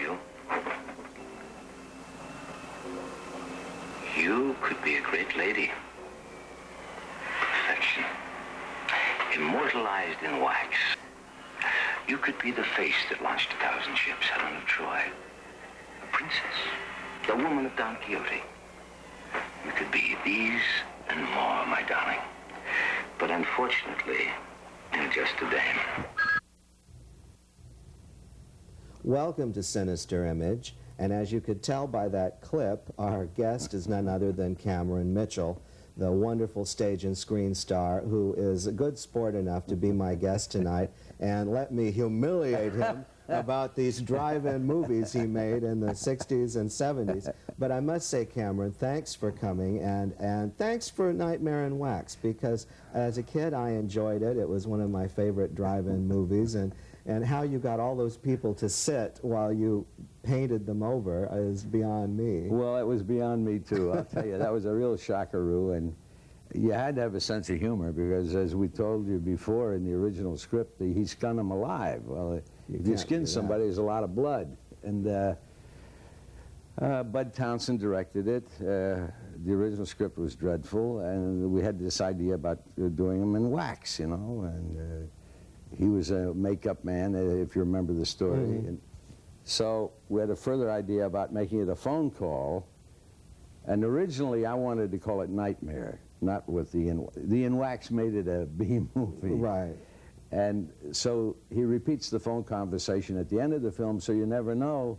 you. You could be a great lady. Perfection. Immortalized in wax. You could be the face that launched 1,000 ships, Helen of Troy. A princess. The woman of Don Quixote. You could be these and more, my darling. But unfortunately, you're just a dame. Welcome to Sinister Image, and as you could tell by that clip, our guest is none other than Cameron Mitchell, the wonderful stage and screen star who is a good sport enough to be my guest tonight and let me humiliate him about these drive-in movies he made in the 60s and 70s. But I must say, Cameron, thanks for coming, and thanks for Nightmare in Wax, because as a kid I enjoyed it. It was one of my favorite drive-in movies, and how you got all those people to sit while you painted them over is beyond me. Well, it was beyond me too, I'll tell you. That was a real shockaroo, and you had to have a sense of humor, because as we told you before in the original script, he skinned them alive. Well, if you skin somebody, there's a lot of blood. And Bud Townsend directed it. The original script was dreadful, and we had this idea about doing them in wax, you know, and he was a makeup man, if you remember the story. Mm-hmm. And so we had a further idea about making it a phone call, and originally I wanted to call it Nightmare, not with the in wax made it a B movie. Right. And so he repeats the phone conversation at the end of the film, so you never know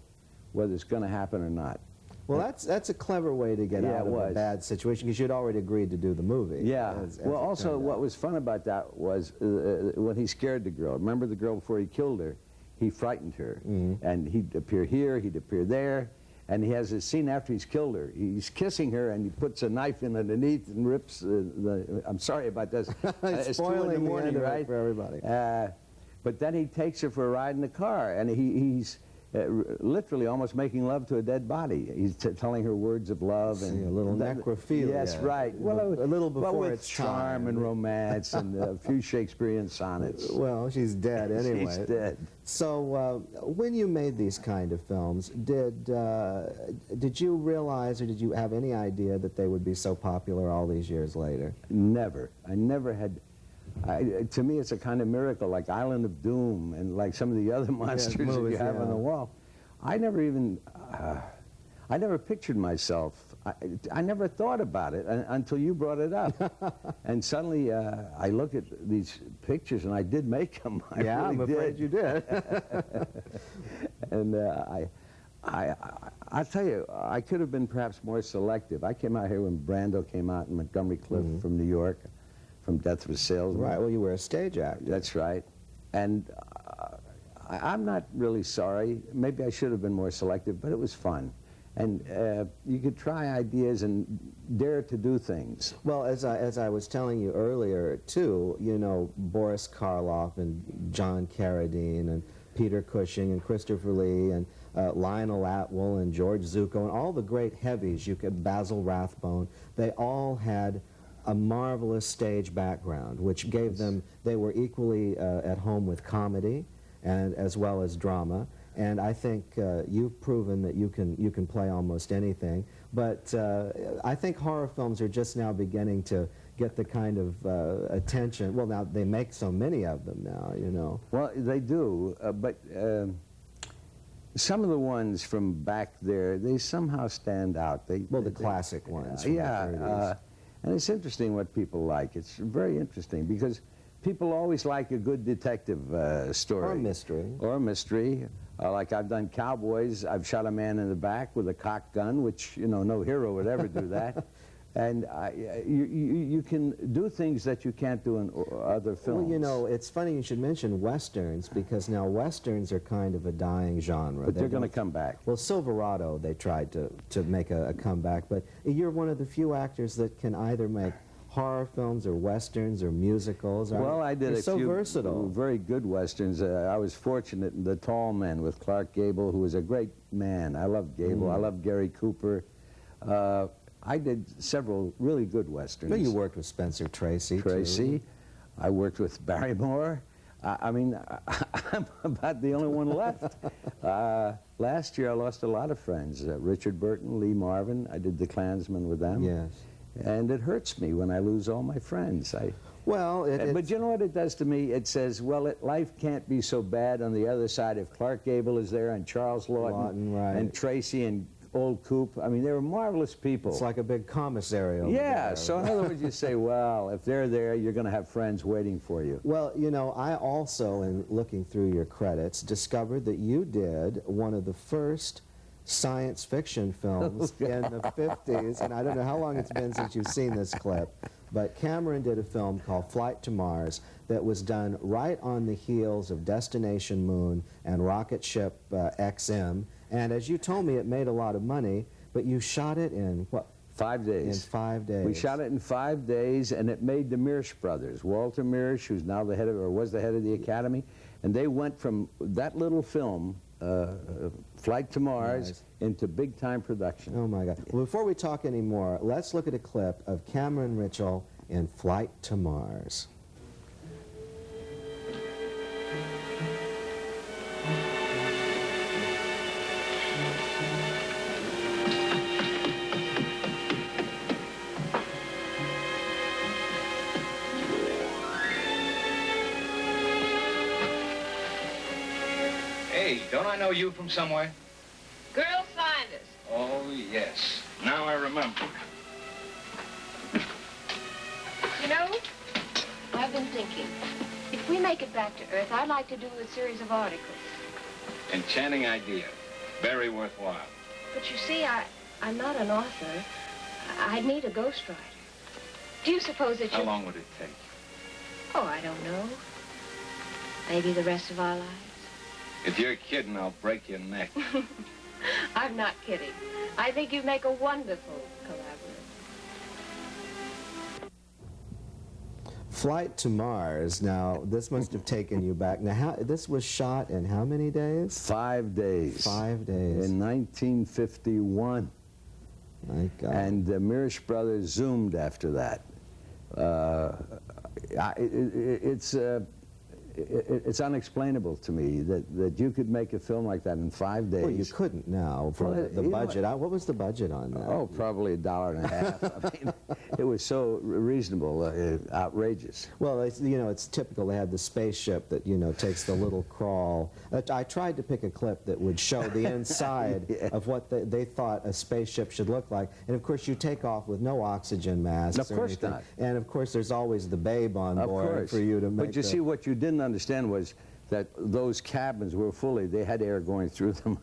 whether it's going to happen or not. Well, that's a clever way to get out of a bad situation, because you'd already agreed to do the movie. Yeah. Well, also, what was fun about that was when he scared the girl. Remember the girl before he killed her? He frightened her. Mm-hmm. And he'd appear here, he'd appear there. And he has a scene after he's killed her. He's kissing her, and he puts a knife in underneath and rips the... I'm sorry about this. It's spoiling 2 in the morning, right? for everybody. But then he takes her for a ride in the car, and he's literally almost making love to a dead body. He's telling her words of love. And a little necrophilia. Yes, right. Well, a little before with its charm time. And romance and a few Shakespearean sonnets. Well, she's dead anyway. She's dead. So when you made these kind of films, did you realize, or did you have any idea that they would be so popular all these years later? Never. I never had... to me, it's a kind of miracle, like Island of Doom and like some of the other monsters that you have on the wall. I never even, I never pictured myself. I never thought about it until you brought it up. And suddenly I look at these pictures, and I did make them. Yeah, I'm afraid you did. And I'll tell you, I could have been perhaps more selective. I came out here when Brando came out in Montgomery Cliff from New York. From Death of a Salesman. Right, well, you were a stage actor. That's right. And I'm not really sorry. Maybe I should have been more selective, but it was fun. And you could try ideas and dare to do things. Well, as I was telling you earlier, too, you know, Boris Karloff and John Carradine and Peter Cushing and Christopher Lee and Lionel Atwill and George Zucco and all the great heavies, Basil Rathbone, they all had a marvelous stage background, which gave them, they were equally at home with comedy and as well as drama. And I think you've proven that you can play almost anything. But I think horror films are just now beginning to get the kind of attention. Well, now they make so many of them now, you know. Well, they do, but some of the ones from back there, they somehow stand out. The classic ones. Yeah. The 30s. And it's interesting what people like. It's very interesting, because people always like a good detective story. Or mystery. Or mystery. Like I've done Cowboys. I've shot a man in the back with a cocked gun, which, you know, no hero would ever do that. And you can do things that you can't do in other films. Well, you know, it's funny you should mention Westerns, because now Westerns are kind of a dying genre. But they're going to come back. Well, Silverado, they tried to make a comeback, but you're one of the few actors that can either make horror films or Westerns or musicals. Well, I did a few versatile. Very good Westerns. I was fortunate in The Tall Men with Clark Gable, who was a great man. I love Gable. I love Gary Cooper. I did several really good Westerns. Well, you worked with Spencer Tracy, Tracy. too. I worked with Barrymore. I mean, I'm about the only one left. Last year I lost a lot of friends. Richard Burton, Lee Marvin. I did The Klansman with them. Yes. And it hurts me when I lose all my friends. Well, but you know what it does to me? It says, well, life can't be so bad on the other side if Clark Gable is there and Charles Lawton right. and Tracy and old Coop. I mean, they were marvelous people. It's like a big commissary over Yeah, there. so in other words, you say, well, if they're there, you're going to have friends waiting for you. Well, you know, I also, in looking through your credits, discovered that you did one of the first science fiction films in the 50s, and I don't know how long it's been since you've seen this clip, but Cameron did a film called Flight to Mars that was done right on the heels of Destination Moon and Rocket Ship XM, and as you told me, it made a lot of money, but you shot it in, what? 5 days. In 5 days. We shot it in 5 days, and it made the Mirsch brothers. Walter Mirsch, who's now the head of, or was the head of the Academy, and they went from that little film, Flight to Mars, Nice. into big-time production. Oh my God. Well, before we talk anymore, let's look at a clip of Cameron Mitchell in Flight to Mars. Hey, don't I know you from somewhere? Girls find us. Oh, yes. Now I remember. You know, I've been thinking, if we make it back to Earth, I'd like to do a series of articles. Enchanting idea. Very worthwhile. But you see, I'm not an author. I'd need a ghostwriter. Do you suppose that you... How long would it take? Oh, I don't know. Maybe the rest of our lives. If you're kidding, I'll break your neck. I'm not kidding. I think you make a wonderful collaborator. Flight to Mars. Now, this must have taken you back. Now, this was shot in how many days? 5 days. 5 days. In 1951. My God. And the Mirsch brothers zoomed after that. It's unexplainable to me that you could make a film like that in 5 days. Well, you couldn't now for Well, the you know budget. What was the budget on that? Oh, probably $1.50. I mean, it was so reasonable, outrageous. Well, you know, it's typical. They had the spaceship that, you know, takes the little crawl. I tried to pick a clip that would show the inside Yeah. of what they thought a spaceship should look like. And, of course, you take off with no oxygen masks. Of course anything. not. And, of course, there's always the babe on Of board course. for you to make But you see, what you didn't understand was that those cabins were they had air going through them.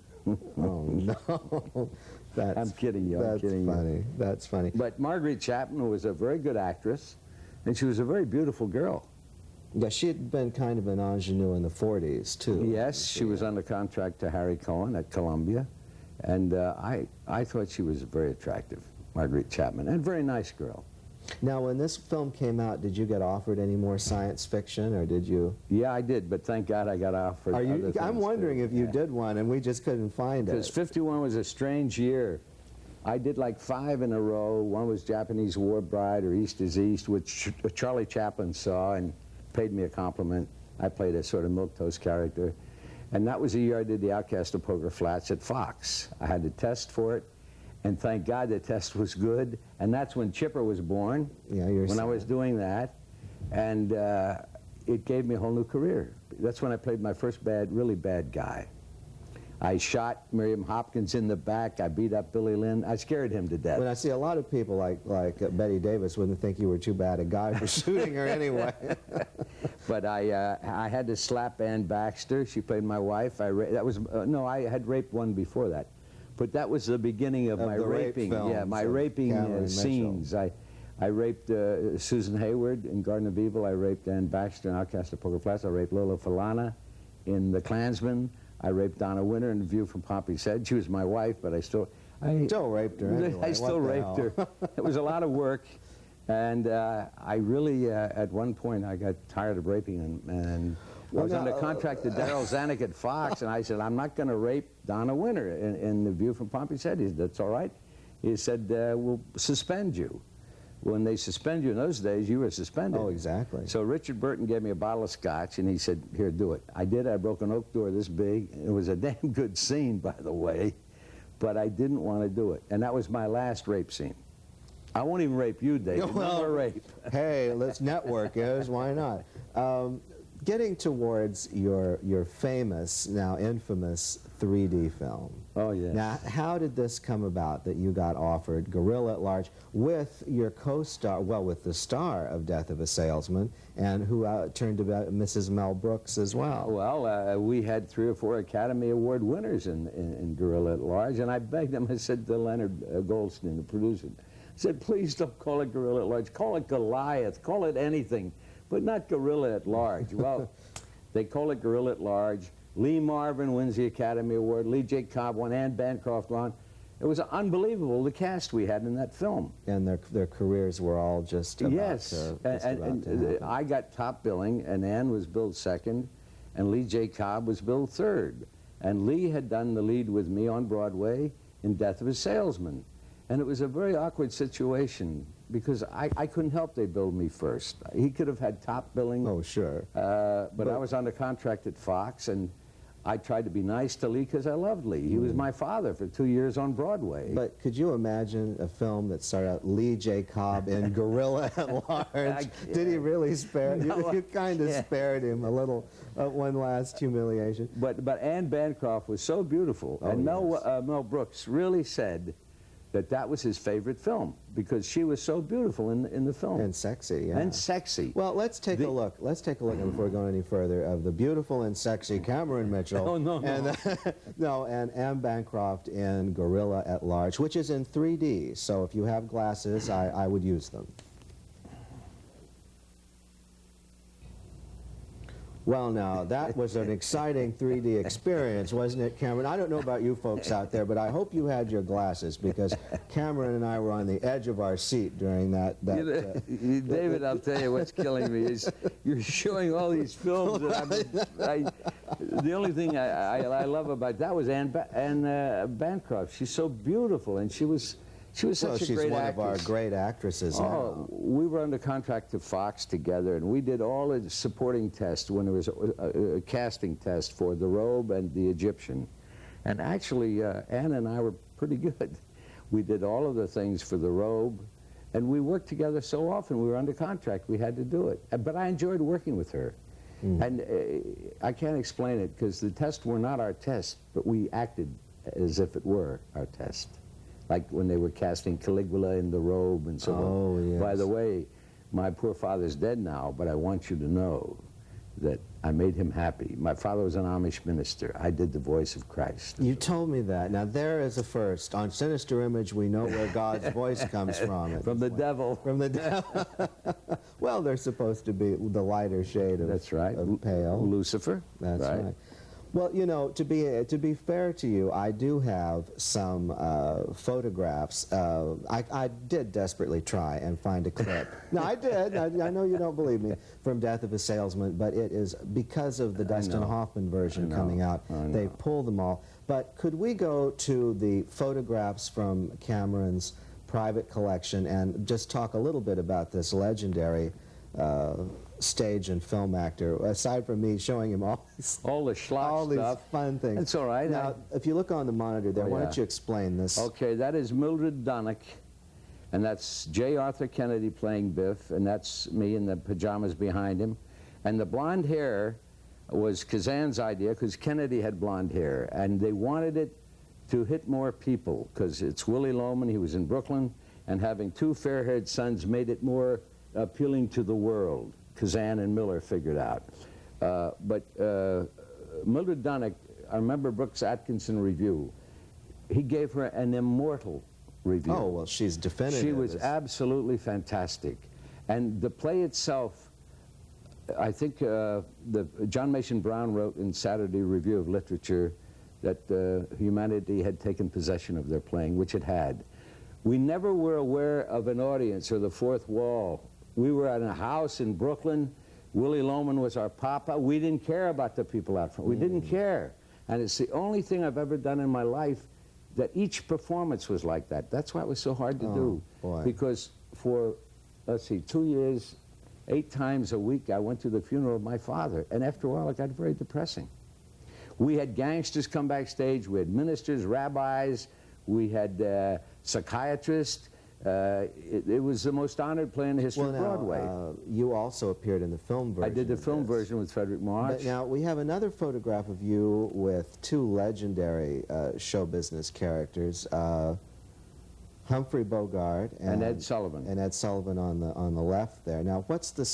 Oh, no. I'm kidding you. I'm kidding you. That's funny. That's funny. But Marguerite Chapman was a very good actress, and she was a very beautiful girl. Yeah, she had been kind of an ingenue in the 40s, too. Yes, she was under contract to Harry Cohen at Columbia, and I thought she was very attractive, Marguerite Chapman, and a very nice girl. Now, when this film came out, did you get offered any more science fiction, or did you? Yeah, I did, but thank God I got offered Are other you? things I'm wondering too. if you Yeah. did one, and we just couldn't find Because it. 51 was a strange year. I did like 5 in a row. One was Japanese War Bride or East is East, which Charlie Chaplin saw and paid me a compliment. I played a sort of milquetoast character. And that was the year I did The Outcast of Poker Flats at Fox. I had to test for it, and thank God the test was good. And that's when Chipper was born, Yeah, you're when I was doing that. And it gave me a whole new career. That's when I played my first really bad guy. I shot Miriam Hopkins in the back. I beat up Billy Lynn. I scared him to death. When I see a lot of people like Betty Davis wouldn't think you were too bad a guy for shooting her anyway. But I had to slap Ann Baxter. She played my wife. No, I had raped one before that. But that was the beginning of my the rape raping. films Yeah, my of raping Cameron scenes. I raped Susan Hayward in Garden of Evil. I raped Ann Baxter in Outcast of Poker Flats. I raped Lola Falana in The Klansman. I raped Donna Winter in The View from Pompey's Head. She was my wife, but I still raped her anyway. I still What the raped hell? her. It was a lot of work, and I really, at one point, I got tired of raping, and I was under contract to Daryl Zanuck at Fox, and I said, I'm not going to rape Donna Winter in The View from Pompey's Head. He said, that's all right. He said, we'll suspend you. when they suspend you in those days, you were suspended. Oh, exactly. So Richard Burton gave me a bottle of scotch, and he said, here, do it. I did. I broke an oak door this big. It was a damn good scene, by the way, but I didn't want to do it. And that was my last rape scene. I won't even rape you, David. Well, no rape. Hey, let's network, is why not? Getting towards your famous, now infamous 3D film. Oh, yes. Now, how did this come about that you got offered Gorilla at Large with your co-star, well, with the star of Death of a Salesman, and who turned about Mrs. Mel Brooks as well? Well, we had 3 or 4 Academy Award winners in Gorilla at Large, and I begged them, I said to Leonard Goldstein, the producer, I said, please don't call it Gorilla at Large, call it Goliath, call it anything, but not Gorilla at Large. Well, they call it Gorilla at Large. Lee Marvin wins the Academy Award. Lee J. Cobb won. Anne Bancroft won. It was unbelievable, the cast we had in that film. And their careers were all just about yes. to I got top billing, and Anne was billed second, and Lee J. Cobb was billed third. And Lee had done the lead with me on Broadway in Death of a Salesman. And it was a very awkward situation because I couldn't help they billed me first. He could have had top billing. Oh, sure. But I was under contract at Fox, and I tried to be nice to Lee because I loved Lee. He was my father for 2 years on Broadway. But could you imagine a film that started out Lee J. Cobb in Gorilla at Large? Did he really spare you? No, You kind of spared him a little, one last humiliation. But Anne Bancroft was so beautiful, and Mel Brooks really said that was his favorite film because she was so beautiful in the film. And sexy, yeah. And sexy. Well, let's take a look. Let's take a look before going any further of the beautiful and sexy Cameron Mitchell. Oh, no, no. And Anne Bancroft in Gorilla at Large, which is in 3D. So if you have glasses, I would use them. Well, now, that was an exciting 3D experience, wasn't it, Cameron? I don't know about you folks out there, but I hope you had your glasses, because Cameron and I were on the edge of our seat during that. David, I'll tell you what's killing me is you're showing all these films that the only thing I love about that was Anne Bancroft. She's so beautiful, and she was such a great actress. She's one of our great actresses now. We were under contract to Fox together, and we did all the supporting tests when there was a casting test for The Robe and The Egyptian. And actually, Anne and I were pretty good. We did all of the things for The Robe, and we worked together so often. We were under contract. We had to do it. But I enjoyed working with her. And I can't explain it, because the tests were not our tests, but we acted as if it were our test. Like when they were casting Caligula in The Robe and so on. Yes. By the way, my poor father's dead now, but I want you to know that I made him happy. My father was an Amish minister. I did the voice of Christ. You told me that. Now, there is a first. On Sinister Image, we know where God's voice comes from. From the devil. From the devil. Well, they're supposed to be the lighter shade of, That's right. of pale. Lucifer. That's right. Well, you know, to be fair to you, I do have some photographs. I did desperately try and find a clip. No, I did. I know you don't believe me, from Death of a Salesman, but it is because of the Dustin Hoffman version coming out. They pulled them all. But could we go to the photographs from Cameron's private collection and just talk a little bit about this legendary stage and film actor, aside from me showing him all the schlock stuff, these fun things. That's all right. Now, if you look on the monitor there, why don't you explain this? Okay, that is Mildred Dunnock, and that's J. Arthur Kennedy playing Biff, and that's me in the pajamas behind him. And the blonde hair was Kazan's idea, because Kennedy had blonde hair, and they wanted it to hit more people, because it's Willie Loman, he was in Brooklyn, and having 2 fair-haired sons made it more appealing to the world. Kazan and Miller figured out. But Mildred Dunnock, I remember Brooks Atkinson review, he gave her an immortal review. Oh, well, she's definitive. She was absolutely fantastic. And the play itself, I think John Mason Brown wrote in Saturday Review of Literature that humanity had taken possession of their playing, which it had. We never were aware of an audience or the fourth wall. We were at a house in Brooklyn. Willie Loman was our papa. We didn't care about the people out front. We didn't care. And it's the only thing I've ever done in my life that each performance was like that. That's why it was so hard to do. Boy. Because for let's see, 2 years, 8 times a week, I went to the funeral of my father. And after a while, it got very depressing. We had gangsters come backstage. We had ministers, rabbis. We had psychiatrists. It was the most honored play in the history of Broadway. You also appeared in the film version. I did the film version with Frederick March. But now, we have another photograph of you with 2 legendary show business characters, Humphrey Bogart and Ed Sullivan. And Ed Sullivan on the left there. Now, what's the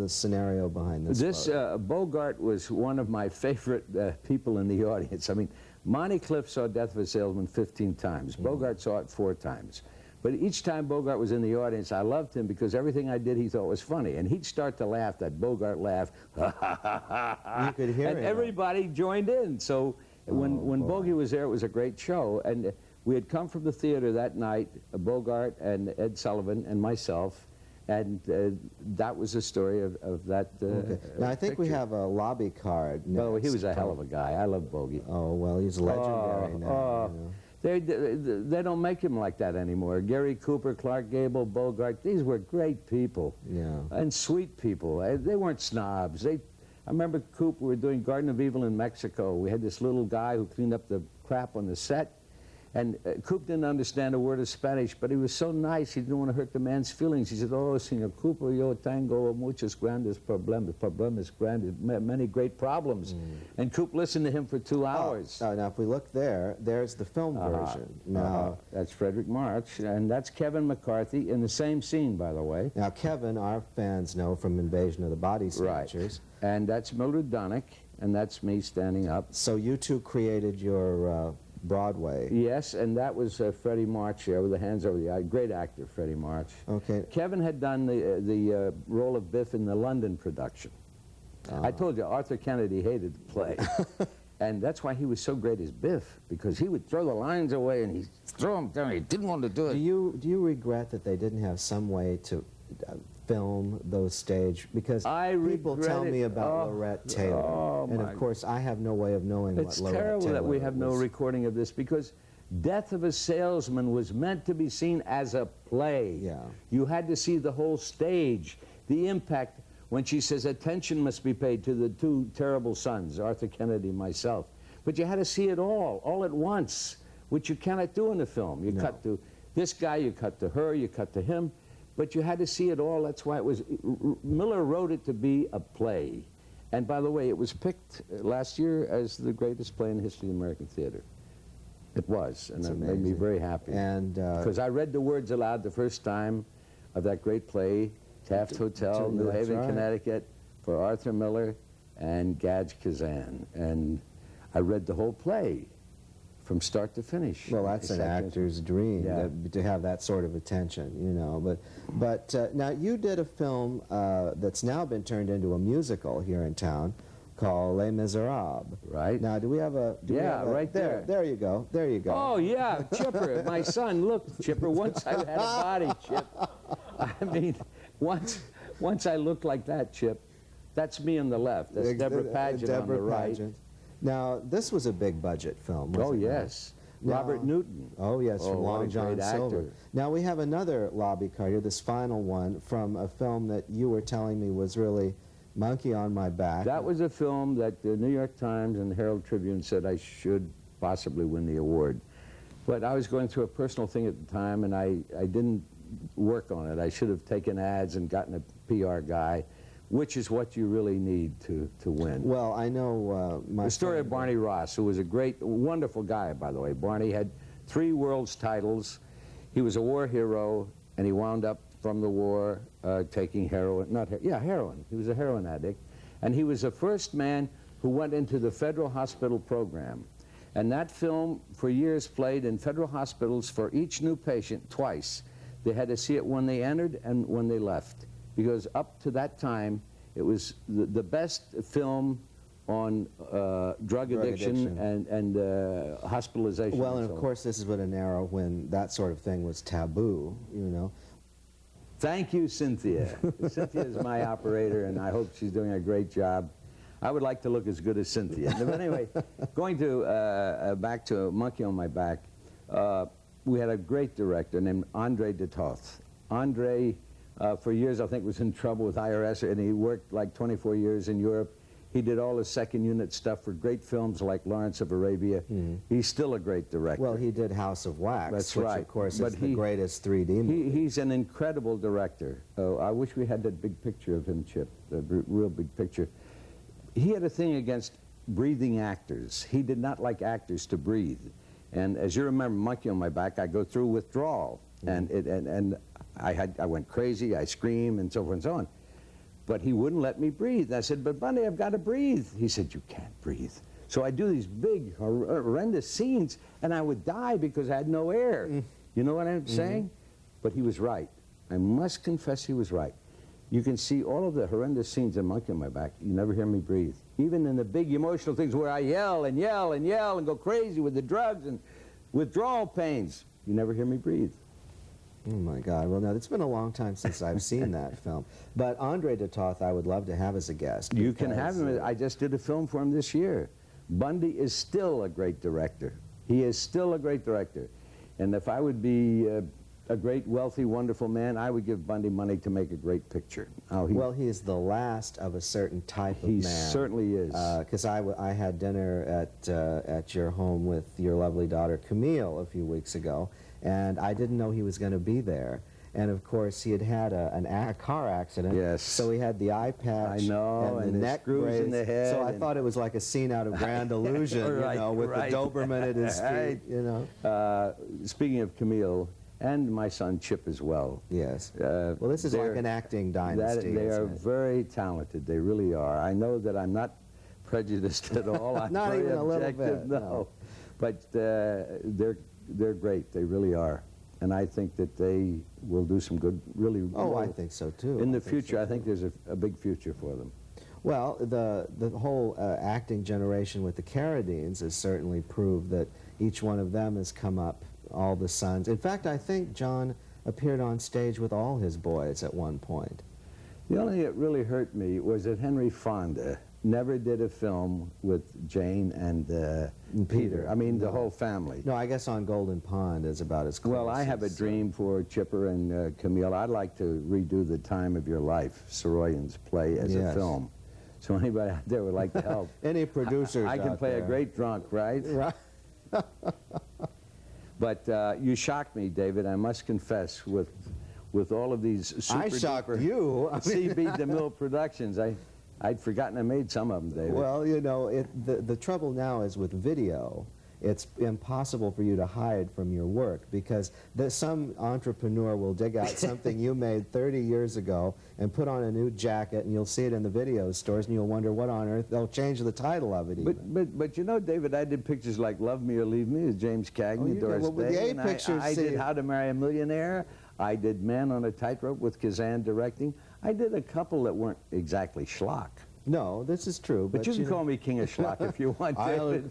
scenario behind this? This Bogart was one of my favorite people in the audience. I mean, Monty Clift saw Death of a Salesman 15 times. Bogart saw it 4 times. But each time Bogart was in the audience, I loved him because everything I did he thought was funny. And he'd start to laugh, that Bogart laugh. You could hear it. And everybody joined in. So when Bogey was there, it was a great show. And we had come from the theater that night, Bogart and Ed Sullivan and myself, and that was the story of that Okay. Now, I think we have a lobby card next. Oh, he was a hell of a guy. I love Bogey. Oh, well, he's legendary now. You know. They don't make him like that anymore. Gary Cooper, Clark Gable, Bogart, these were great people. Yeah. And sweet people. They weren't snobs. I remember Coop, we were doing Garden of Evil in Mexico. We had this little guy who cleaned up the crap on the set. And Coop didn't understand a word of Spanish, but he was so nice, he didn't want to hurt the man's feelings. He said, "Oh, Senor Cooper, yo tengo muchos grandes problemas, problemas grandes, many great problems." And Coop listened to him for 2 hours. Oh, now, if we look there, there's the film version. Now, that's Frederick March, and that's Kevin McCarthy in the same scene, by the way. Now, Kevin, our fans know from Invasion of the Body Snatchers. Right. And that's Mildred Donnick, and that's me standing up. So you 2 created your Broadway. Yes, and that was Freddie March there with the hands over the eye. Great actor, Freddie March. Okay. Kevin had done the role of Biff in the London production. I told you, Arthur Kennedy hated the play. And that's why he was so great as Biff, because he would throw the lines away and he'd throw them down. He didn't want to do it. Do you regret that they didn't have some way to film those stage? Because people tell me about Lorette Taylor, and of course I have no way of knowing what Lorette Taylor was. It's terrible that we have no recording of this, because Death of a Salesman was meant to be seen as a play. Yeah. You had to see the whole stage, the impact when she says attention must be paid to the 2 terrible sons, Arthur Kennedy and myself. But you had to see it all at once, which you cannot do in a film. You cut to this guy, you cut to her, you cut to him. But you had to see it all. That's why it was, Miller wrote it to be a play. And by the way, it was picked last year as the greatest play in the history of American theater. It was, and it made me very happy. And because I read the words aloud the first time of that great play, Taft Hotel, New Haven, Connecticut, for Arthur Miller and Gadge Kazan. And I read the whole play from start to finish. Well, that's an actor's dream, to have that sort of attention, you know. But now you did a film that's now been turned into a musical here in town called Les Miserables. Right. Now, do we have a... right there. There you go. There you go. Oh, yeah, Chipper, my son. Look, Chipper, once I had a body, Chip. I mean, once I looked like that, Chip. That's me on the left. That's Deborah Paget on the right. Now, this was a big budget film, wasn't it? Oh, yes. Robert Newton. Oh, yes, from Long John Silver. Actor. Now, we have another lobby card here, this final one, from a film that you were telling me was really Monkey on My Back. That was a film that the New York Times and the Herald Tribune said I should possibly win the award. But I was going through a personal thing at the time, and I didn't work on it. I should have taken ads and gotten a PR guy, which is what you really need to win. Well, I know the story of Barney Ross, who was a great, wonderful guy, by the way. Barney had 3 world's titles. He was a war hero, and he wound up from the war taking heroin. Heroin. He was a heroin addict. And he was the first man who went into the federal hospital program. And that film, for years, played in federal hospitals for each new patient twice. They had to see it when they entered and when they left, because up to that time, it was the best film on drug addiction and hospitalization. Well, and of course, this is what an era when that sort of thing was taboo, you know. Thank you, Cynthia. Cynthia is my operator, and I hope she's doing a great job. I would like to look as good as Cynthia. But anyway, going to back to Monkey on My Back, we had a great director named Andre de Toth. Andre for years I think was in trouble with IRS, and he worked like 24 years in Europe. He did all his second unit stuff for great films like Lawrence of Arabia. He's still a great director. Well, he did House of Wax, That's which right. of course But is the greatest 3D movie. He's an incredible director. Oh, I wish we had that big picture of him, Chip, the real big picture. He had a thing against breathing actors. He did not like actors to breathe. And as you remember, Monkey on My Back, I go through withdrawal. And I went crazy, I screamed, and so forth and so on. But he wouldn't let me breathe. I said, but Bundy, I've got to breathe. He said, you can't breathe. So I do these big, horrendous scenes, and I would die because I had no air. You know what I'm saying? But he was right. I must confess he was right. You can see all of the horrendous scenes in Monkey on My Back. You never hear me breathe. Even in the big emotional things where I yell and yell and yell and go crazy with the drugs and withdrawal pains, you never hear me breathe. Oh my God, well, no, it's been a long time since I've seen that film. But Andre de Toth I would love to have as a guest. You can have him. I just did a film for him this year. Bundy is still a great director. He is still a great director. And if I would be a great, wealthy, wonderful man, I would give Bundy money to make a great picture. Well, he is the last of a certain type of man. He certainly is. Because I had dinner at your home with your lovely daughter Camille a few weeks ago, and I didn't know he was going to be there. And of course, he had had a car accident. Yes. So he had the eye patch. I know, and the neck screws brace. in the head. So I thought it was like a scene out of Grand Illusion, Right, you know, with right. the Doberman at his feet, you know. Speaking of Camille, and my son Chip as well. Yes. Well, this is like an acting dynasty. They are isn't it? very talented. They really are. I know that I'm not prejudiced at all. I'm Not very even a little objective, bit, no. But they're great. They really are. And I think that they will do some good, really. Oh, I think so too. In the future, I think there's a big future for them. Well, the whole acting generation with the Carradines has certainly proved that each one of them has come up, all the sons. In fact, I think John appeared on stage with all his boys at one point. The only thing that really hurt me was that Henry Fonda never did a film with Jane and Peter. I mean, the whole family. No, I guess on Golden Pond is about as close. Well, I have a dream for Chipper and Camille. I'd like to redo The Time of Your Life, Soroyan's play, as a film. So anybody out there would like to help. Any producers I can out play there. a great drunk, right? Right. But you shocked me, David, I must confess, with all of these super I shocked duper you. CB DeMille productions. I'd forgotten I made some of them, David. Well, you know, the trouble now is with video, it's impossible for you to hide from your work because some entrepreneur will dig out something you made 30 years ago and put on a new jacket, and you'll see it in the video stores, and you'll wonder what on earth, they'll change the title of it even. But you know, David, I did pictures like Love Me or Leave Me with James Cagney, Doris well, with the Day, A and pictures, I did How to Marry a Millionaire. I did Man on a Tightrope with Kazan directing. I did a couple that weren't exactly schlock. No, this is true. But you can call me King of Schlock if you want to.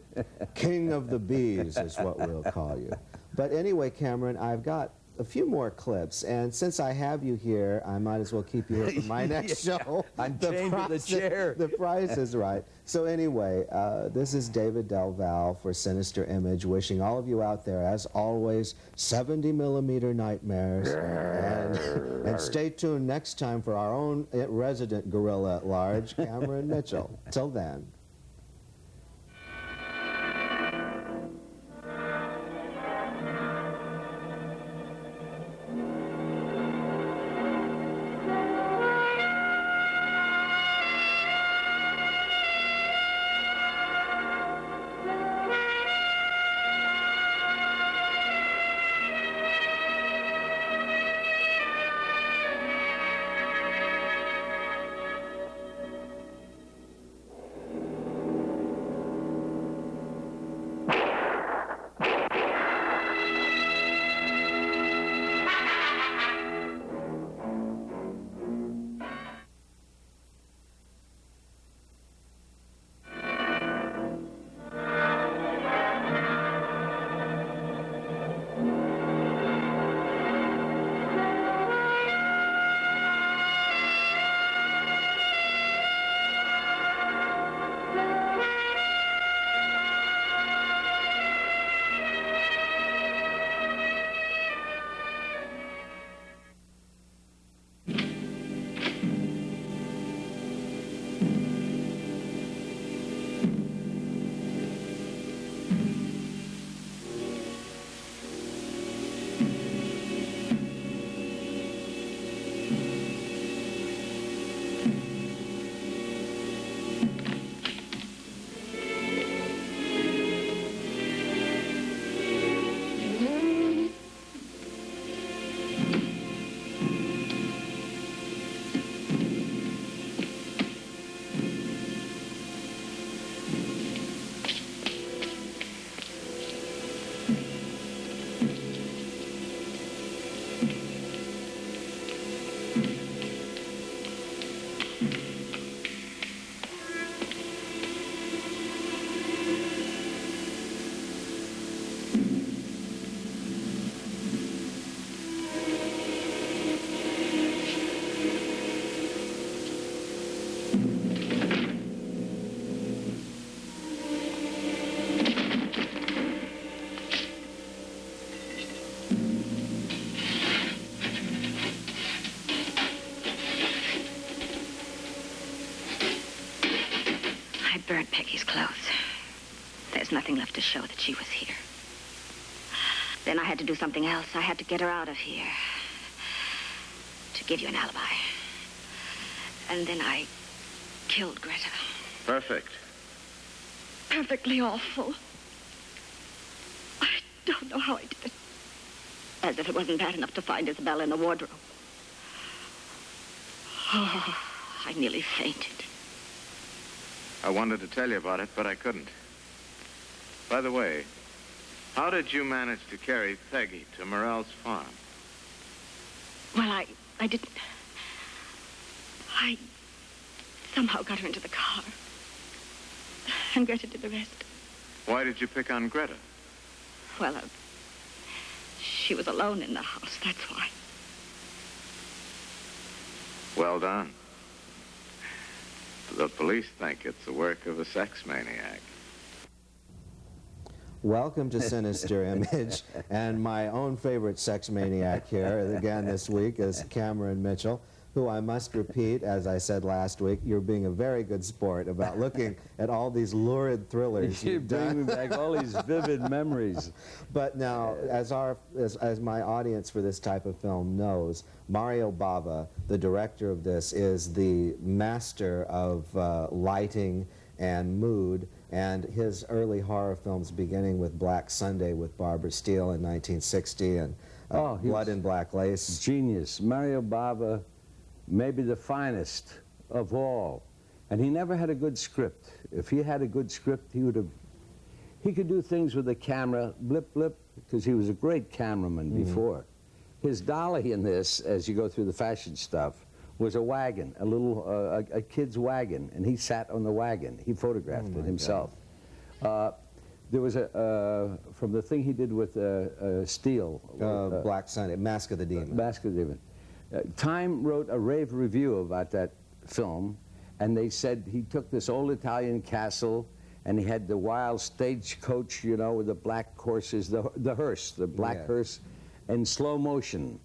King of the Bees is what we'll call you. But anyway, Cameron, I've got a few more clips, and since I have you here, I might as well keep you here for my next show. I'm chained to the chair. The price is right. So anyway, this is David Del Val for Sinister Image, wishing all of you out there, as always, 70mm nightmares. and stay tuned next time for our own resident gorilla at large, Cameron Mitchell. Till then. burnt Peggy's clothes. There's nothing left to show that she was here. Then I had to do something else. I had to get her out of here. To give you an alibi. And then I killed Greta. Perfect. Perfectly awful. I don't know how I did it. As if it wasn't bad enough to find Isabella in the wardrobe. Oh, I nearly fainted. I wanted to tell you about it, but I couldn't. By the way, how did you manage to carry Peggy to Morrell's farm? Well, I didn't. I somehow got her into the car. And Greta did the rest. Why did you pick on Greta? Well, she was alone in the house, that's why. Well done. The police think it's the work of a sex maniac. Welcome to Sinister Image, and my own favorite sex maniac here again this week is Cameron Mitchell, who I must repeat, as I said last week, you're being a very good sport about looking at all these lurid thrillers You're you've done. bringing back all these vivid memories. But now, as my audience for this type of film knows, Mario Bava, the director of this, is the master of lighting and mood, and his early horror films, beginning with Black Sunday with Barbara Steele in 1960 and Blood and Black Lace. Genius. Mario Bava, maybe the finest of all. And he never had a good script. If he had a good script, he could do things with the camera, blip, blip, because he was a great cameraman before. His dolly in this, as you go through the fashion stuff, was a wagon, a kid's wagon, and he sat on the wagon. He photographed it himself. There was from the thing he did with Steele. Black Sunday, Mask of the Demon. Mask of the Demon. Time wrote a rave review about that film, and they said he took this old Italian castle, and he had the wild stagecoach, you know, with the black horses, the hearse, the black hearse, in slow motion.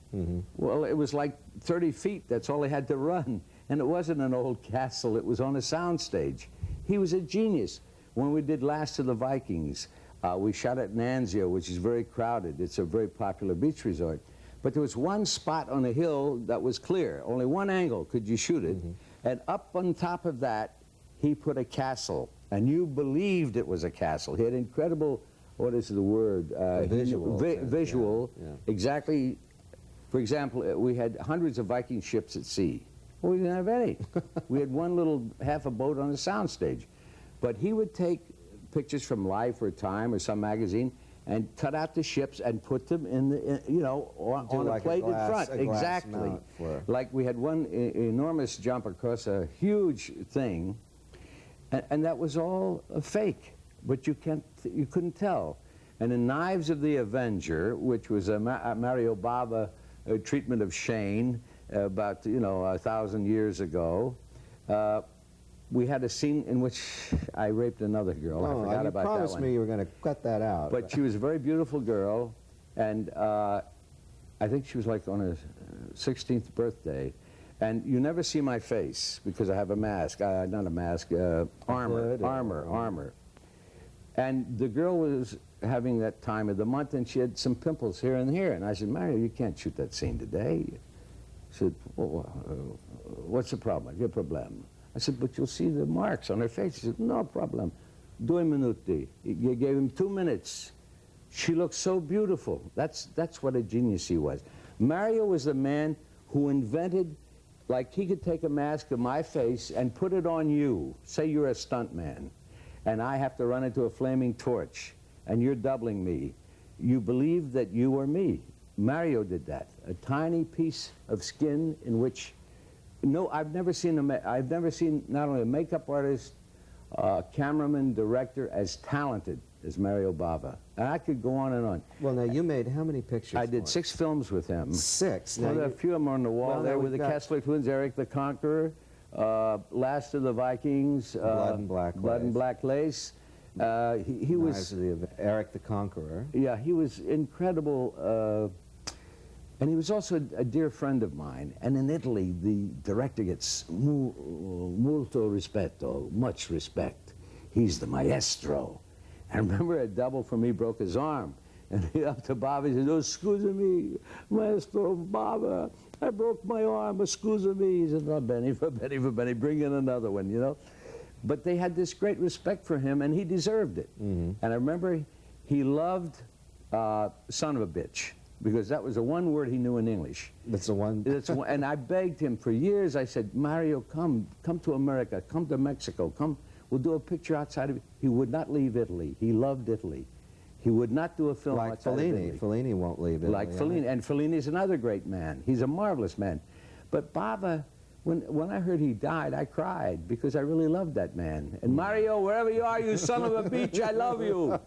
Well, it was like 30 feet, that's all he had to run. And it wasn't an old castle, it was on a soundstage. He was a genius. When we did Last of the Vikings, we shot at Nanzio, which is very crowded. It's a very popular beach resort. But there was one spot on a hill that was clear. Only one angle could you shoot it. And up on top of that, he put a castle. And you believed it was a castle. He had incredible, what is the word? Visual. Exactly. For example, we had hundreds of Viking ships at sea. Well, we didn't have any. We had one little half a boat on a soundstage. But he would take pictures from Life or Time or some magazine and cut out the ships and put them in the, you know, on a plate in front. Exactly. Like we had one enormous jump across a huge thing, and that was all a fake, but you couldn't tell. And in Knives of the Avenger, which was a Mario Bava treatment of Shane about, you know, 1,000 years ago, we had a scene in which I raped another girl. I forgot about that one. You promised me you were going to cut that out. But she was a very beautiful girl, and I think she was like on her 16th birthday. And you never see my face because I have a mask, not a mask, armor. And the girl was having that time of the month, and she had some pimples here and here. And I said, Mario, you can't shoot that scene today. She said, what's the problem? ¿Qué problem? I said, but you'll see the marks on her face. She said, no problem. 2 minuti. You gave him 2 minutes. She looked so beautiful. That's what a genius he was. Mario was the man who invented, like he could take a mask of my face and put it on you. Say you're a stunt man, and I have to run into a flaming torch, and you're doubling me. You believe that you are me. Mario did that. A tiny piece of skin in which, no, I've never seen not only a makeup artist, cameraman, director as talented as Mario Bava. And I could go on and on. Well, now, you made how many pictures? I did 6 films with him. 6? Well, a few of them are on the wall there with the Kessler twins, Eric the Conqueror, Last of the Vikings, Blood and Black Lace. He was Eric the Conqueror. Yeah, he was incredible. And he was also a dear friend of mine. And in Italy, the director gets molto rispetto, much respect. he's the maestro. And remember, a double for me broke his arm. And he up to Bobby, he said, oh, excuse me, Maestro Baba, I broke my arm, excuse me. He said, no, Benny, bring in another one, you know. But they had this great respect for him, and he deserved it. And I remember he loved son of a bitch, because that was the one word he knew in English. That's the one. And I begged him for years. I said, Mario, come to America, come to Mexico, come, we'll do a picture outside of. He would not leave Italy. He loved Italy. He would not do a film like outside Fellini. of Italy. Fellini won't leave Italy. Like Fellini, and Fellini's another great man. He's a marvelous man. But Bava, when I heard he died, I cried because I really loved that man. And Mario, wherever you are, you son of a bitch, I love you.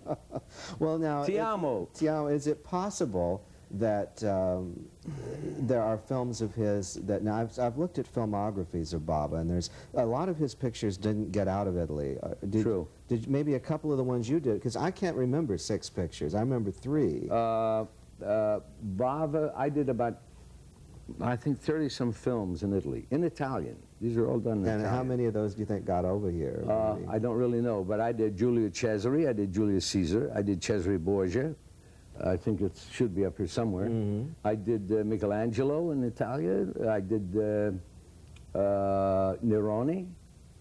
Well, now, Ti amo. Ti amo, is it possible that there are films of his that, now I've looked at filmographies of Bava, and there's a lot of his pictures didn't get out of Italy. True. Did maybe a couple of the ones you did, because I can't remember 6 pictures. I remember 3. Bava, I did about, I think, 30-some films in Italy, in Italian. These are all done in Italian. And how many of those do you think got over here? I don't really know, but I did Julius Cesare, I did Julius Caesar, I did Cesare Borgia. I think it should be up here somewhere. I did Michelangelo in Italia. I did Neroni.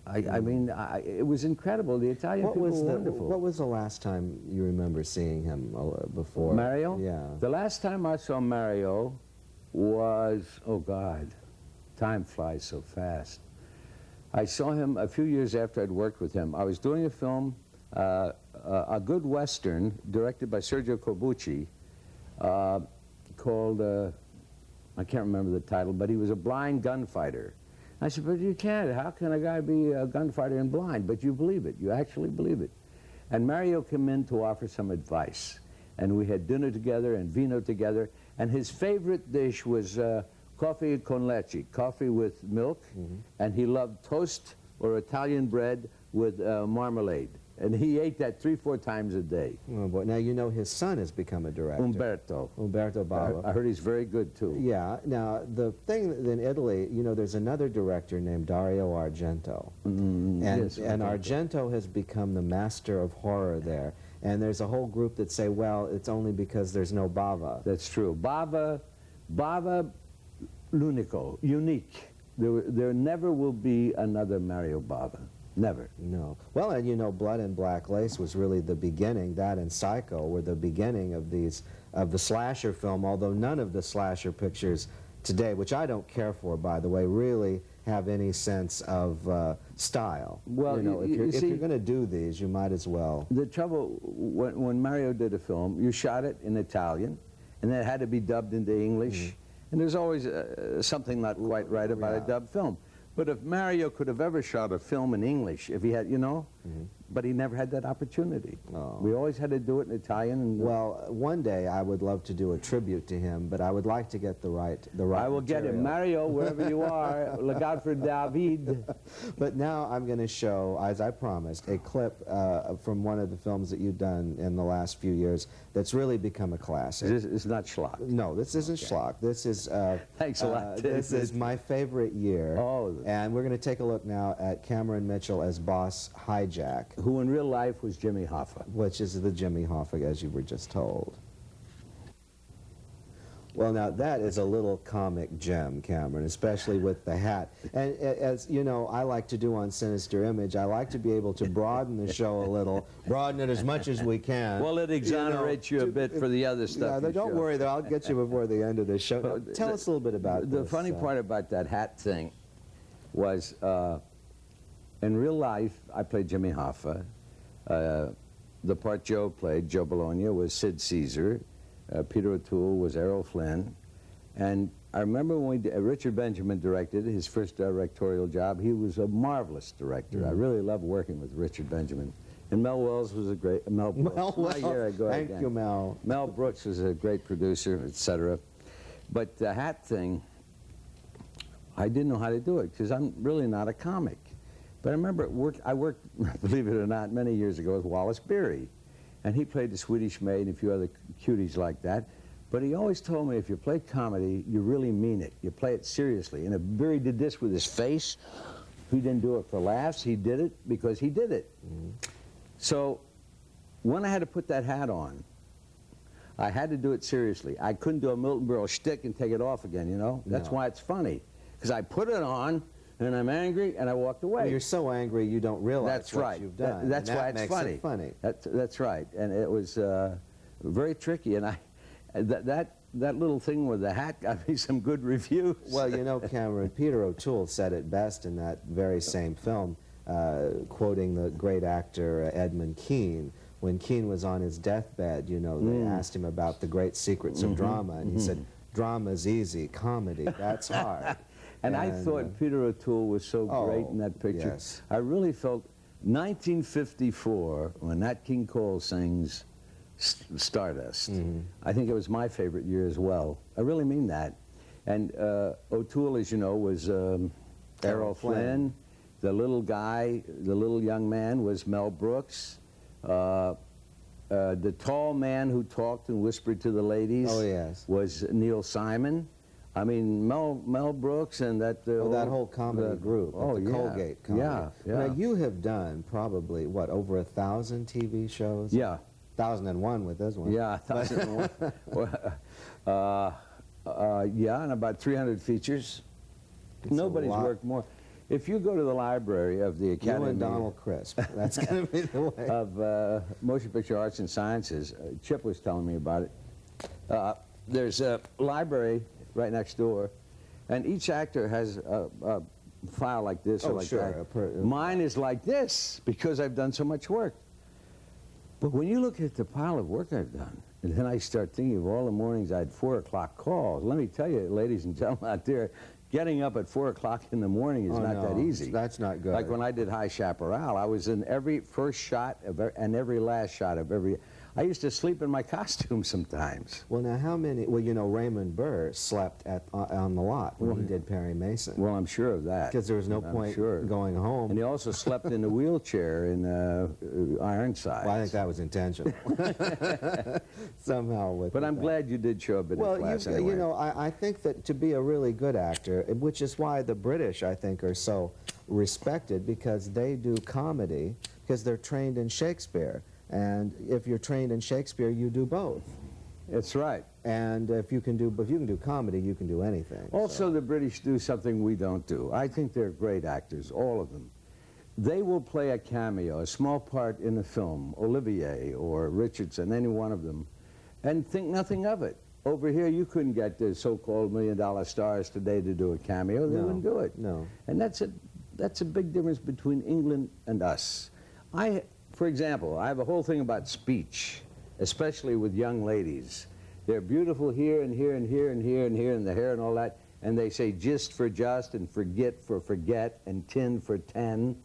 I mean, it was incredible. The Italian people were wonderful. What was the last time you remember seeing him before? Mario? Yeah. The last time I saw Mario was, oh God, time flies so fast. I saw him a few years after I'd worked with him. I was doing a film, a good Western, directed by Sergio Corbucci, called, I can't remember the title, but he was a blind gunfighter. I said, but you can't. How can a guy be a gunfighter and blind? But you believe it. You actually believe it. And Mario came in to offer some advice. And we had dinner together and vino together. And his favorite dish was coffee con leche, coffee with milk. And he loved toast or Italian bread with marmalade. And he ate that 3-4 times a day. Oh boy. Now, you know his son has become a director. Umberto Bava. I heard he's very good, too. Yeah. Now, the thing in Italy, you know, there's another director named Dario Argento. Yes, and Argento has become the master of horror there. And there's a whole group that say, well, it's only because there's no Bava. That's true. Bava, l'unico, unique. There never will be another Mario Bava. Never. No. Well, and you know, Blood and Black Lace was really the beginning. That and Psycho were the beginning of the slasher film, although none of the slasher pictures today, which I don't care for, by the way, really have any sense of style. Well, you know, if see, you're going to do these, you might as well. The trouble, when Mario did a film, you shot it in Italian, and then it had to be dubbed into English, and there's always something not quite right about a dubbed film. But if Mario could have ever shot a film in English, if he had, you know, but he never had that opportunity. Oh. We always had to do it in Italian. And, well, one day I would love to do a tribute to him, but I would like to get the right I will get him. Mario, wherever you are, look out for David. But now I'm going to show, as I promised, a clip from one of the films that you've done in the last few years that's really become a classic. It's not schlock. No, this isn't schlock. This is thanks a lot. This is My Favorite Year. Oh. And we're going to take a look now at Cameron Mitchell as Boss Hijack, who in real life was Jimmy Hoffa. Which is the Jimmy Hoffa, as you were just told. Well, now, that is a little comic gem, Cameron, especially with the hat. And as you know, I like to do on Sinister Image, I like to be able to broaden the show a little, broaden it as much as we can. Well, it exonerates you a bit for the other stuff. Yeah, don't worry, I'll get you before the end of the show. Now, tell us a little bit about the this. funny part about that hat thing was, in real life, I played Jimmy Hoffa. The part Joe played, Joe Bologna, was Sid Caesar. Peter O'Toole was Errol Flynn. And I remember when Richard Benjamin directed his first directorial job. He was a marvelous director. I really loved working with Richard Benjamin. And Mel Wells was a great, Mel Brooks. Mel Wells. Thank you, Mel. Mel Brooks was a great producer, etc. But the hat thing, I didn't know how to do it because I'm really not a comic. But I remember I worked, believe it or not, many years ago with Wallace Beery. And he played the Swedish Maid and a few other cuties like that. But he always told me, if you play comedy, you really mean it. You play it seriously. And if Beery did this with his face, he didn't do it for laughs. He did it because he did it. So when I had to put that hat on, I had to do it seriously. I couldn't do a Milton Berle shtick and take it off again, you know? That's why it's funny. Because I put it on, and I'm angry, and I walked away. Well, you're so angry you don't realize what right. you've done. That's and why that it's makes funny. It funny. That's right. And it was very tricky. And that little thing with the hat got me some good reviews. Well, you know, Cameron, Peter O'Toole said it best in that very same film, quoting the great actor Edmund Kean. When Kean was on his deathbed, you know, they asked him about the great secrets of drama, and he said, drama's easy, comedy, that's hard. And I thought Peter O'Toole was so great in that picture. Yes. I really felt 1954, when Nat King Cole sings Stardust, I think it was my favorite year as well. I really mean that. And O'Toole, as you know, was Errol Flynn. The little guy, the little young man was Mel Brooks. The tall man who talked and whispered to the ladies was Neil Simon. I mean, Mel Brooks and that... that whole comedy group, the Colgate comedy. Yeah. Now, you have done probably, what, over 1,000 TV shows? Yeah. 1,001 with this one. Yeah, 1,001. Yeah, and about 300 features. It's Nobody's worked more. If you go to the library of the Academy... You and Donald Crisp, that's going to be the way. ...of Motion Picture Arts and Sciences, Chip was telling me about it. There's a library right next door, and each actor has a file like this or like that. Mine is like this, because I've done so much work. But when you look at the pile of work I've done, and then I start thinking of all the mornings I had 4 o'clock calls, let me tell you, ladies and gentlemen out there, getting up at 4 o'clock in the morning is not that easy. That's not good. Like when I did High Chaparral, I was in every first shot of and every last shot of every... I used to sleep in my costume sometimes. Well, now how many... Well, you know, Raymond Burr slept on the lot when he did Perry Mason. Well, I'm sure of that. Because there was no point going home. And he also slept in the wheelchair in Ironside. Well, I think that was intentional. Somehow. But I'm glad you did show up in the class anyway. You know, I think that to be a really good actor, which is why the British, I think, are so respected, because they do comedy, because they're trained in Shakespeare. And if you're trained in Shakespeare, you do both. That's right. And if you can do comedy, you can do anything. Also, the British do something we don't do. I think they're great actors, all of them. They will play a cameo, a small part in a film, Olivier or Richardson, any one of them, and think nothing of it. Over here, you couldn't get the so-called $1 million stars today to do a cameo. They wouldn't do it. No. And that's a big difference between England and us. For example, I have a whole thing about speech, especially with young ladies. They're beautiful here and here and here and here and here and the hair and all that, and they say just for just and forget for forget and tin for ten.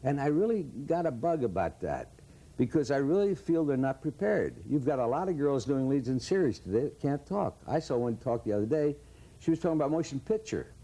And I really got a bug about that, because I really feel they're not prepared. You've got a lot of girls doing leads in series today that can't talk. I saw one talk the other day. She was talking about motion picture.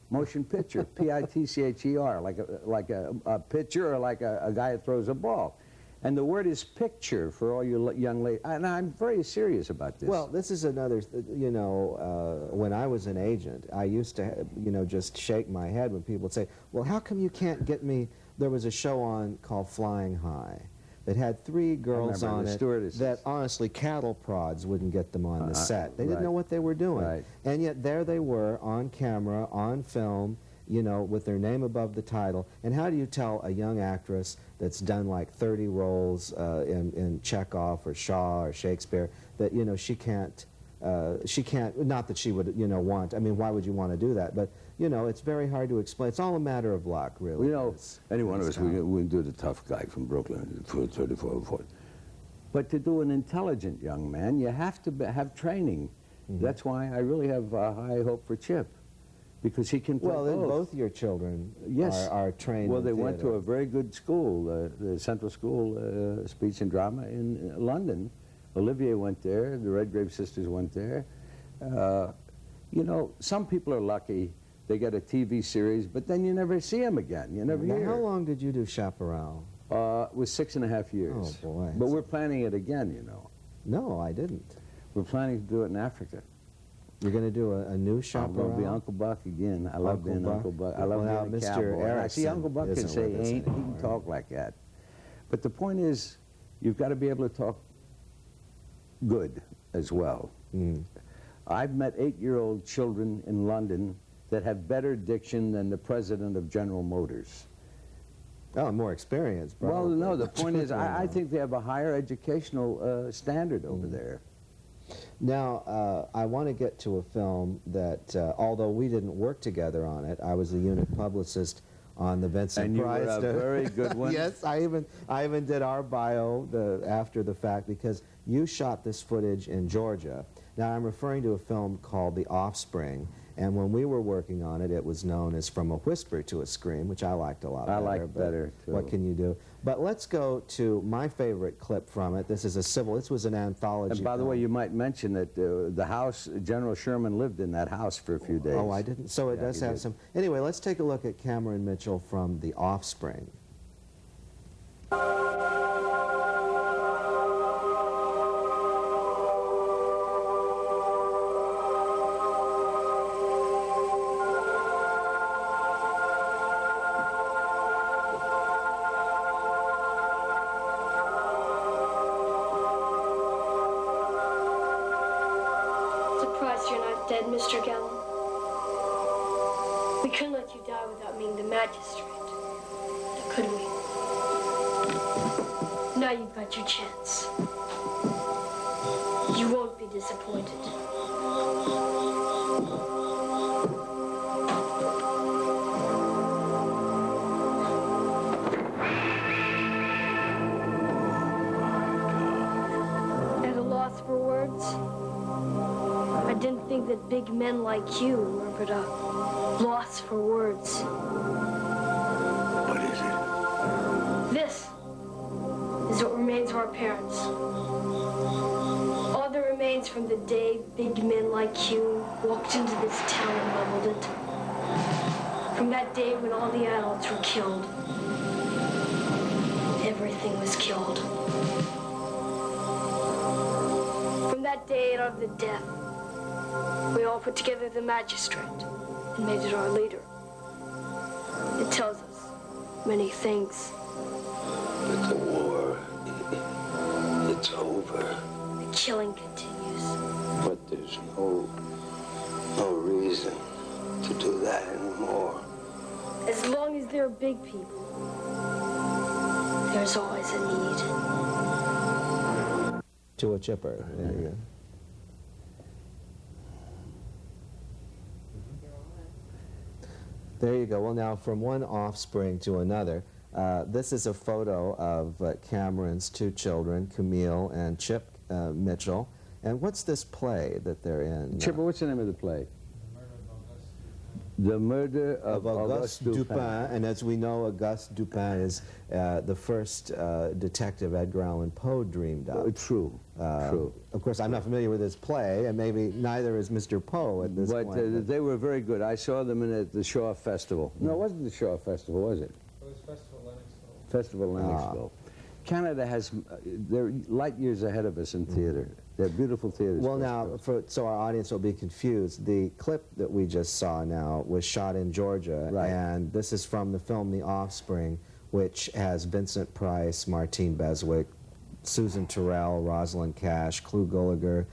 Motion picture, P-I-T-C-H-E-R, like a pitcher or like a guy that throws a ball. And the word is picture for all you young ladies. And I'm very serious about this. Well, this is another, you know, when I was an agent, I used to, you know, just shake my head when people would say, well, how come you can't get me... There was a show on called Flying High that had 3 girls on it that honestly cattle prods wouldn't get them on the set. They didn't know what they were doing. Right. And yet there they were on camera, on film, you know, with their name above the title. And how do you tell a young actress that's done like 30 roles in Chekhov or Shaw or Shakespeare that, you know, she can't, not that she would, you know, want, I mean, why would you want to do that? But, you know, it's very hard to explain. It's all a matter of luck, really. Well, you know, any one of us, we do the tough guy from Brooklyn, 34, 40. But to do an intelligent young man, you have to have training. That's why I really have high hope for Chip, because he can play both your children are trained Well, in they theater. went to a very good school, the Central School Speech and Drama in London. Olivier went there, the Redgrave sisters went there. You know, some people are lucky. They get a TV series, but then you never see them again. You never hear. How long did you do Chaparral? It was 6.5 years. Oh, boy. But we're planning it again, you know. No, I didn't. We're planning to do it in Africa. You're going to do a new Chaparral? I'm going to be Uncle Buck again. I love being Uncle Buck. I love being a Mr. cowboy. Erickson I see Uncle Buck can say ain't. He can talk like that. But the point is, you've got to be able to talk good as well. I've met 8-year-old children in London that have better diction than the president of General Motors. Oh, more experience, probably. Well, no, the point is, I think they have a higher educational standard over there. Now, I want to get to a film that, although we didn't work together on it, I was the unit publicist on the Vincent And you Price. were a very good one. Yes, I even did our bio after the fact, because you shot this footage in Georgia. Now, I'm referring to a film called The Offspring, and when we were working on it, it was known as From a Whisper to a Scream, which I liked a lot better. I liked better, too. What can you do? But let's go to my favorite clip from it. This was an anthology And by the film. way, you might mention that the house, General Sherman lived in that house for a few days. Oh, I didn't. So it Yeah, does he have did. some. Anyway, let's take a look at Cameron Mitchell from The Offspring. Surprised you're not dead, Mr. Gallon. We couldn't let you die without meeting the magistrate. Now, could we? Now you've got your chance. You won't be disappointed. At a loss for words? I didn't think that big men like you were but a loss for words. What is it? This is what remains of our parents. All that remains from the day big men like you walked into this town and leveled it. From that day when all the adults were killed. Everything was killed. From that day out of the death, we all put together the magistrate and made it our leader. It tells us many things. But the war, it's over. The killing continues. But there's no reason to do that anymore. As long as there are big people, there's always a need. To a chipper. There you go. There you go. Well, now, from one offspring to another, this is a photo of Cameron's two children, Camille and Chip Mitchell. And what's this play that they're in? Chipper, what's the name of the play? The Murder of Auguste Dupin. And as we know, Auguste Dupin is the first detective Edgar Allan Poe dreamed of. True, true. Of course, I'm not familiar with this play, and maybe neither is Mr. Poe at this point. But they were very good. I saw them at the Shaw Festival. No, it wasn't the Shaw Festival, was it? It was Festival Lennoxville. Festival Lennoxville. Canada has, they're light years ahead of us in theater. They're beautiful theaters. Well, now, so our audience will be confused, the clip that we just saw now was shot in Georgia, Right. and this is from the film The Offspring, which has Vincent Price, Martine Beswick, Susan Terrell, Rosalind Cash, Clu Gulager,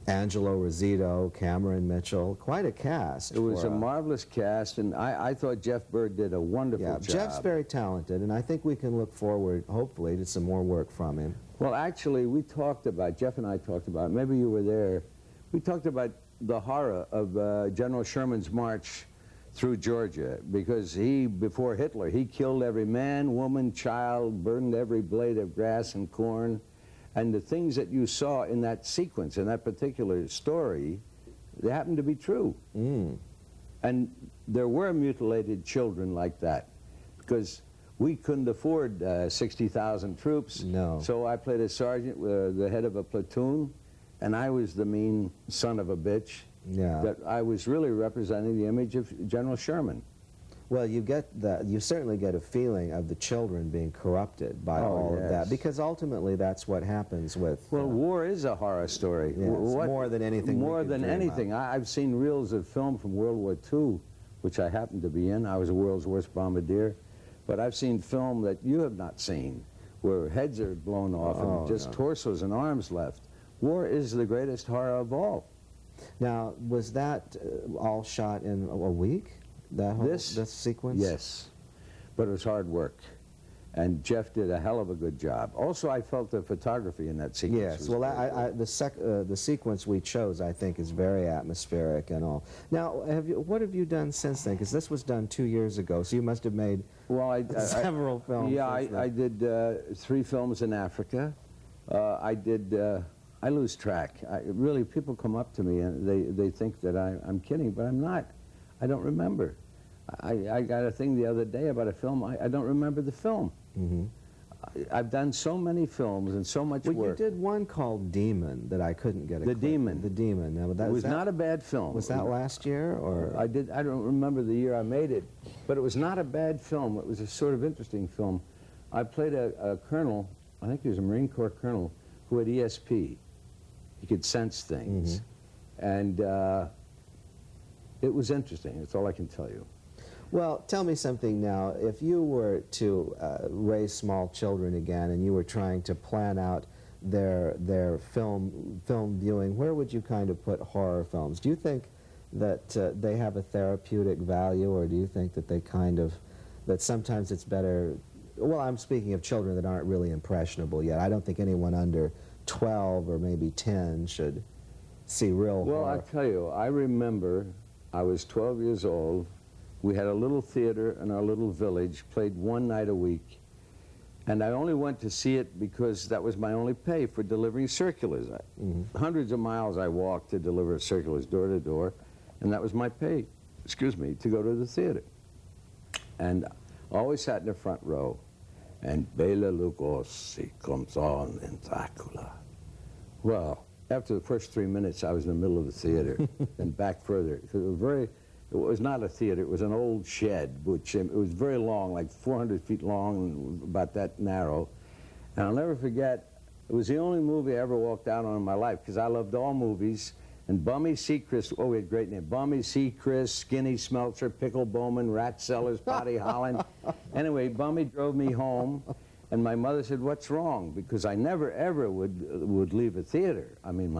Angelo Rosito, Cameron Mitchell, quite a cast. It was for a marvelous cast, and I thought Jeff Bird did a wonderful job. Jeff's very talented, and I think we can look forward, hopefully, to some more work from him. Well, actually, we talked about, Jeff and I talked about, maybe you were there, we talked about the horror of General Sherman's march through Georgia, because he, before Hitler, he killed every man, woman, child, burned every blade of grass and corn, and the things that you saw in that sequence, in that particular story, they happened to be true. And there were mutilated children like that, because we couldn't afford 60,000 troops. No. So I played a sergeant, the head of a platoon, and I was the mean son of a bitch. Yeah. That I was really representing the image of General Sherman. Well, you certainly get a feeling of the children being corrupted by all of that, yes. because ultimately that's what happens with. Well, war is a horror story. Yes, more than anything we More could than dream anything. I've seen reels of film from World War II, which I happened to be in. I was the world's worst bombardier. But I've seen film that you have not seen, where heads are blown off and just torsos and arms left. War is the greatest horror of all. Now, was that all shot in a week? That whole This sequence? Yes, but it was hard work. And Jeff did a hell of a good job. Also, I felt the photography in that sequence. Yes, well, the sequence we chose, I think, is very atmospheric and all. Now, what have you done since then? Because this was done 2 years ago, so you must have made several films. Yeah, I did 3 films in Africa. I lose track. Really, people come up to me and they think that I'm kidding, but I'm not. I don't remember. I got a thing the other day about a film. I don't remember the film. Mm-hmm. I've done so many films and so much work. Well, you did one called Demon that I couldn't get a clip. Demon. The Demon. Now, It was not a bad film. Was that last year, or? I don't remember the year I made it, but it was not a bad film. It was a sort of interesting film. I played a colonel, I think he was a Marine Corps colonel, who had ESP. He could sense things. Mm-hmm. And it was interesting. That's all I can tell you. Well, tell me something now. If you were to raise small children again and you were trying to plan out their film viewing, where would you kind of put horror films? Do you think that they have a therapeutic value, or do you think that they that sometimes it's better? Well, I'm speaking of children that aren't really impressionable yet. I don't think anyone under 12 or maybe 10 should see real horror. Well, I tell you, I remember I was 12 years old. We had a little theater in our little village, played 1 night a week, and I only went to see it because that was my only pay for delivering circulars. Hundreds of miles I walked to deliver circulars door to door, and that was my pay, to go to the theater. And I always sat in the front row, and Bela Lugosi comes on in Dracula. Well, after the first 3 minutes, I was in the middle of the theater and back further. It was not a theater, it was an old shed, which it was very long, like 400 feet long and about that narrow. And I'll never forget, it was the only movie I ever walked out on in my life, because I loved all movies. And Bummy Seacrest, oh, we had a great name, Bummy Seacrest, Skinny Smeltzer, Pickle Bowman, Rat Sellers, Potty Holland. Anyway, Bummy drove me home, and my mother said, "What's wrong?" Because I never, ever would leave a theater. I mean,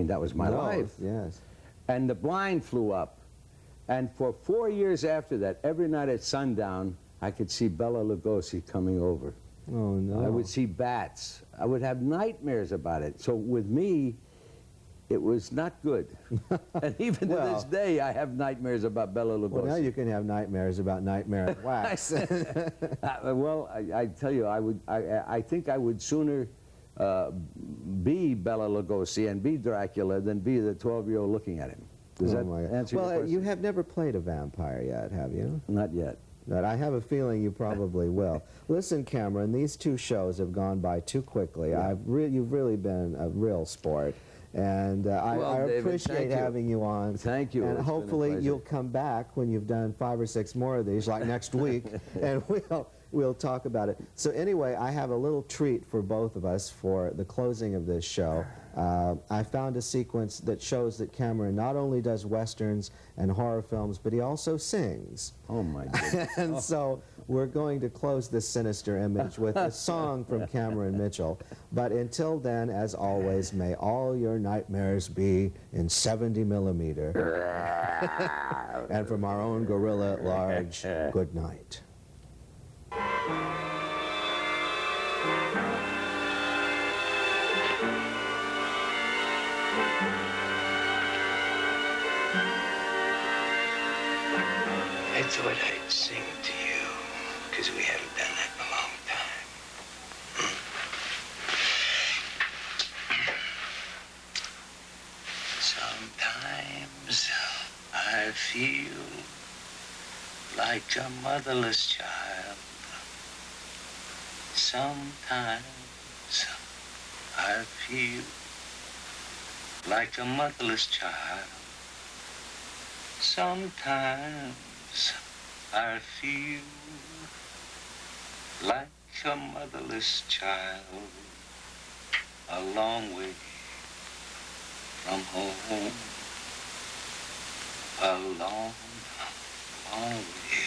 that was my life. Yes. And the blind flew up. And for 4 years after that, every night at sundown, I could see Bela Lugosi coming over. Oh, no. I would see bats. I would have nightmares about it. So with me, it was not good. And even to this day, I have nightmares about Bela Lugosi. Well, now you can have nightmares about Nightmare at Wax. Well, I tell you, I think I would sooner be Bela Lugosi and be Dracula than be the 12-year-old looking at him. Does that answer your question? Well, you have never played a vampire yet, have you? Not yet. But I have a feeling you probably will. Listen, Cameron, these 2 shows have gone by too quickly. Yeah. You've really been a real sport. And I David, appreciate having you on. Thank you. And hopefully you'll come back when you've done 5 or 6 more of these, like next week, and we'll talk about it. So anyway, I have a little treat for both of us for the closing of this show. I found a sequence that shows that Cameron not only does westerns and horror films, but he also sings. Oh, my goodness. And so we're going to close this sinister image with a song from Cameron Mitchell. But until then, as always, may all your nightmares be in 70 millimeter. And from our own gorilla at large, good night. I thought I'd sing to you, because we haven't done that in a long time. Sometimes I feel like a motherless child. Sometimes I feel like a motherless child. Sometimes I feel like a motherless child, a long way from home, a long, long way.